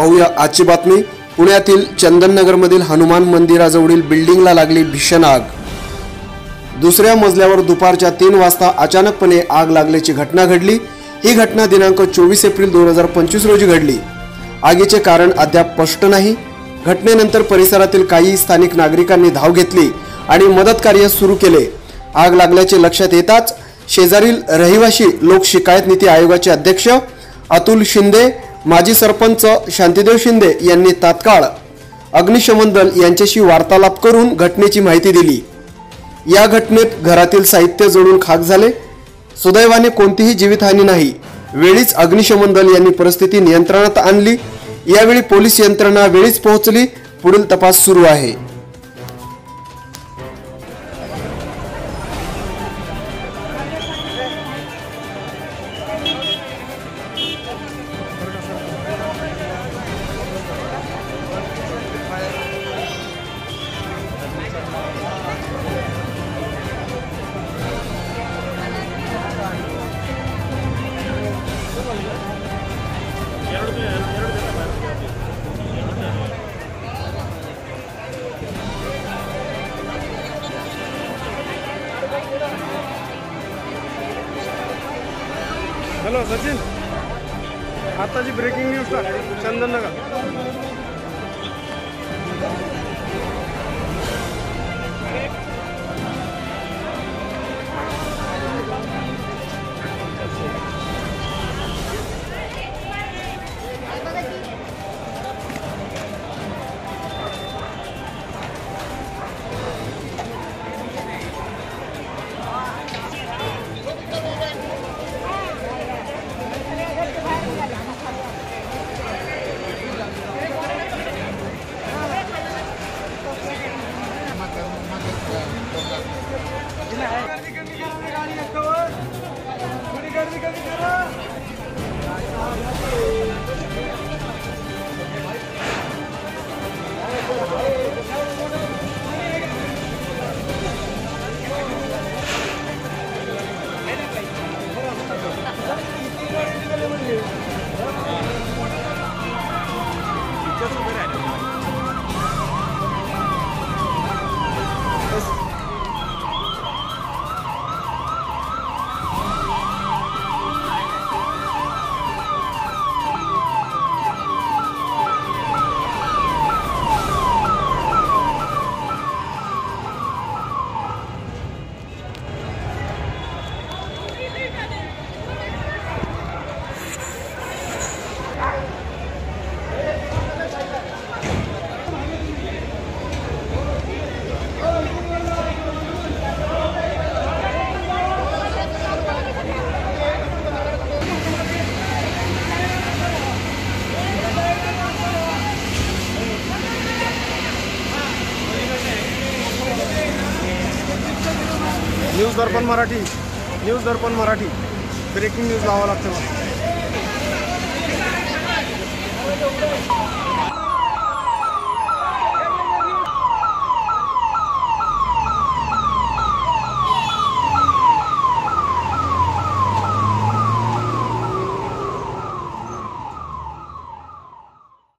पाहूया आजची बातमी। पुण्यातील चंदननगरमधील हनुमान मंदिराजवळील बिल्डिंगला लागली भीषण आग। दुसऱ्या मजल्यावर दुपारच्या 3 वाजता अचानकपणे आग लागल्याची घटना घडली। ही घटना दिनांक 24 एप्रिल 2025 रोजी घडली। आगीचे कारण अद्याप स्पष्ट नाही। घटनेनंतर परिसरातील काही स्थानिक नागरिकांनी धाव घेतली आणि मदत कार्य सुरू केले। आग लागल्याचे लक्षात येताच शेजारील रहिवासी लोक शिकायत नीती आयोगाचे अध्यक्ष अतुल शिंदे, माजी सरपंच शांतिदेव शिंदे यांनी तात्काळ अग्निशमन दल यांच्याशी वार्तालाप करून घटनेची माहिती दिली। या घटनेत घरातील साहित्य जळून खाक झाले। सुदैवाने कोणतीही जीवितहानी नाही। वेळीच अग्निशमन दल यांनी परिस्थिती नियंत्रणात आणली। यावेळी पोलीस यंत्रणा वेळीच पोहोचली। पुढील तपास सुरू आहे। हॅलो सचिन, आताची ब्रेकिंग न्यूज चंदननगर। न्यूज दर्पण मराठी ब्रेकिंग न्यूज लावावं लागतं।